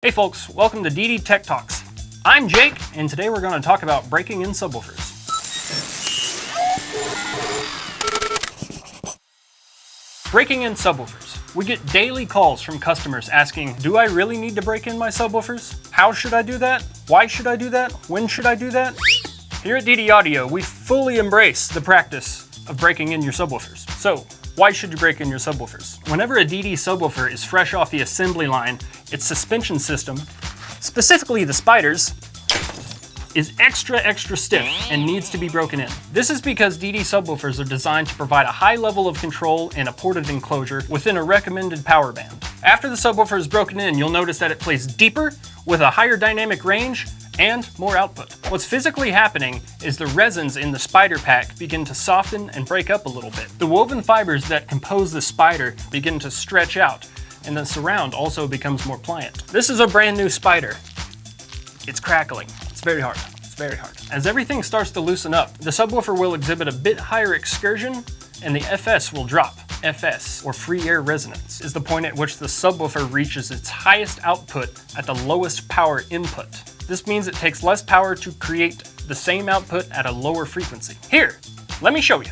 Hey folks, welcome to DD Tech Talks. I'm Jake, and today we're going to talk about breaking in subwoofers. Breaking in subwoofers. We get daily calls from customers asking, do I really need to break in my subwoofers? How should I do that? Why should I do that? When should I do that? Here at DD Audio, we fully embrace the practice of breaking in your subwoofers. So, why should you break in your subwoofers? Whenever a DD subwoofer is fresh off the assembly line, its suspension system, specifically the spiders, is extra stiff and needs to be broken in. This is because DD subwoofers are designed to provide a high level of control in a ported enclosure within a recommended power band. After the subwoofer is broken in, you'll notice that it plays deeper with a higher dynamic range and more output. What's physically happening is the resins in the spider pack begin to soften and break up a little bit. The woven fibers that compose the spider begin to stretch out, and the surround also becomes more pliant. This is a brand new spider. It's crackling. It's very hard. It's very hard. As everything starts to loosen up, the subwoofer will exhibit a bit higher excursion and the FS will drop. FS, or free air resonance, is the point at which the subwoofer reaches its highest output at the lowest power input. This means it takes less power to create the same output at a lower frequency. Here, let me show you.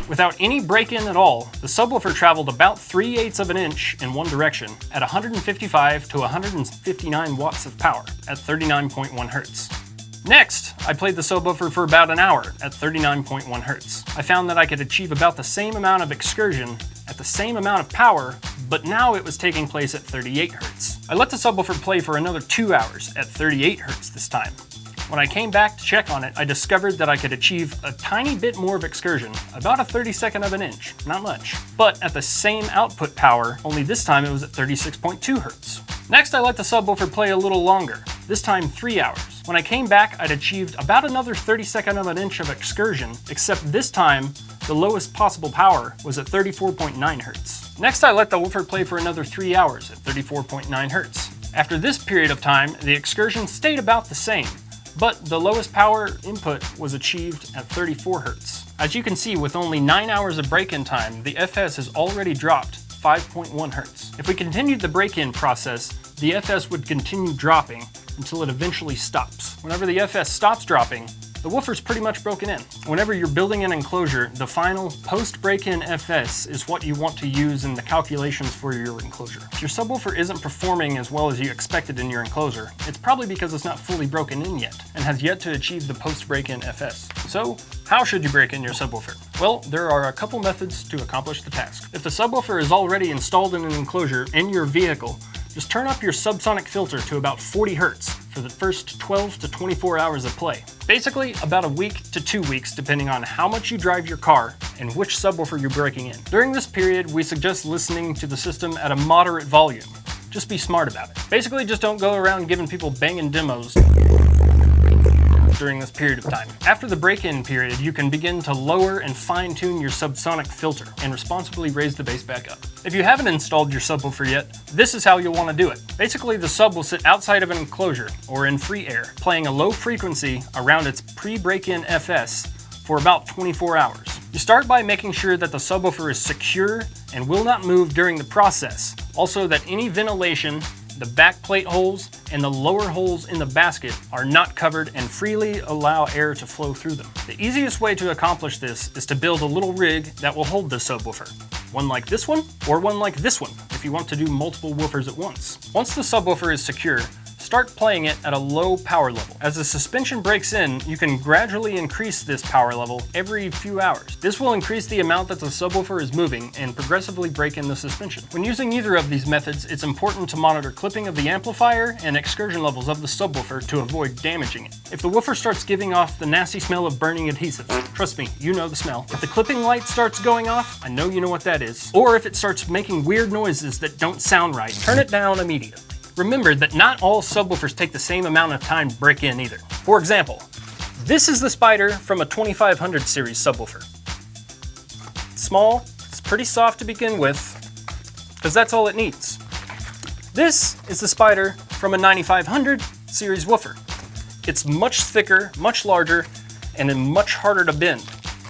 Without any break-in at all, the subwoofer traveled about 3/8 of an inch in one direction at 155 to 159 watts of power at 39.1 hertz. Next, I played the subwoofer for about an hour at 39.1 hertz. I found that I could achieve about the same amount of excursion at the same amount of power, but now it was taking place at 38 hertz. I let the subwoofer play for another 2 hours at 38 hertz this time. When I came back to check on it, I discovered that I could achieve a tiny bit more of excursion, about a 32nd of an inch, not much, but at the same output power, only this time it was at 36.2 hertz. Next, I let the subwoofer play a little longer, this time 3 hours. When I came back, I'd achieved about another 32nd of an inch of excursion, except this time, the lowest possible power was at 34.9 hertz. Next, I let the woofer play for another 3 hours at 34.9 hertz. After this period of time, the excursion stayed about the same, but the lowest power input was achieved at 34 hertz. As you can see, with only 9 hours of break-in time, the FS has already dropped 5.1 hertz. If we continued the break-in process, the FS would continue dropping until it eventually stops. Whenever the FS stops dropping, the woofer's pretty much broken in. Whenever you're building an enclosure, the final post-break-in FS is what you want to use in the calculations for your enclosure. If your subwoofer isn't performing as well as you expected in your enclosure, it's probably because it's not fully broken in yet and has yet to achieve the post-break-in FS. So, how should you break in your subwoofer? Well, there are a couple methods to accomplish the task. If the subwoofer is already installed in an enclosure in your vehicle, just turn up your subsonic filter to about 40 hertz for the first 12 to 24 hours of play. Basically, about a week to 2 weeks depending on how much you drive your car and which subwoofer you're breaking in. During this period, we suggest listening to the system at a moderate volume. Just be smart about it. Basically, just don't go around giving people banging demos during this period of time. After the break-in period, you can begin to lower and fine-tune your subsonic filter and responsibly raise the bass back up. If you haven't installed your subwoofer yet, this is how you'll want to do it. Basically, the sub will sit outside of an enclosure or in free air, playing a low frequency around its pre-break-in FS for about 24 hours. You start by making sure that the subwoofer is secure and will not move during the process. Also, that any ventilation, the back plate holes, and the lower holes in the basket are not covered and freely allow air to flow through them. The easiest way to accomplish this is to build a little rig that will hold the subwoofer. One like this one, or one like this one, if you want to do multiple woofers at once. Once the subwoofer is secure, start playing it at a low power level. As the suspension breaks in, you can gradually increase this power level every few hours. This will increase the amount that the subwoofer is moving and progressively break in the suspension. When using either of these methods, it's important to monitor clipping of the amplifier and excursion levels of the subwoofer to avoid damaging it. If the woofer starts giving off the nasty smell of burning adhesive, trust me, you know the smell. If the clipping light starts going off, I know you know what that is. Or if it starts making weird noises that don't sound right, turn it down immediately. Remember that not all subwoofers take the same amount of time to break in either. For example, this is the spider from a 2500 series subwoofer. It's small, it's pretty soft to begin with, because that's all it needs. This is the spider from a 9500 series woofer. It's much thicker, much larger, and then much harder to bend.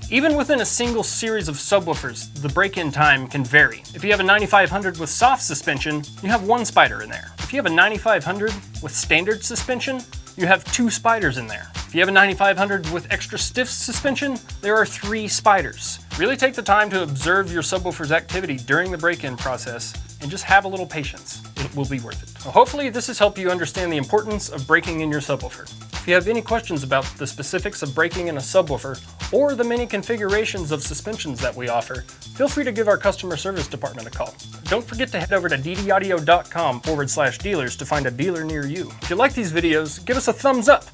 Even within a single series of subwoofers, the break-in time can vary. If you have a 9500 with soft suspension, you have one spider in there. If you have a 9500 with standard suspension, you have 2 spiders in there. If you have a 9500 with extra stiff suspension, there are 3 spiders. Really take the time to observe your subwoofer's activity during the break-in process and just have a little patience. It will be worth it. Well, hopefully this has helped you understand the importance of breaking in your subwoofer. If you have any questions about the specifics of breaking in a subwoofer or the many configurations of suspensions that we offer, feel free to give our customer service department a call. Don't forget to head over to ddaudio.com/dealers to find a dealer near you. If you like these videos, give us a thumbs up.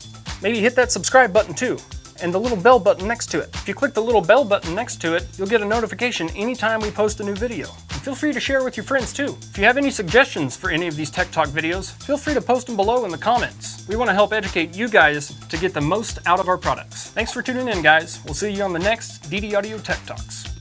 Maybe hit that subscribe button too, and the little bell button next to it. If you click the little bell button next to it, you'll get a notification anytime we post a new video. And feel free to share with your friends too. If you have any suggestions for any of these Tech Talk videos, feel free to post them below in the comments. We want to help educate you guys to get the most out of our products. Thanks for tuning in, guys. We'll see you on the next DD Audio Tech Talks.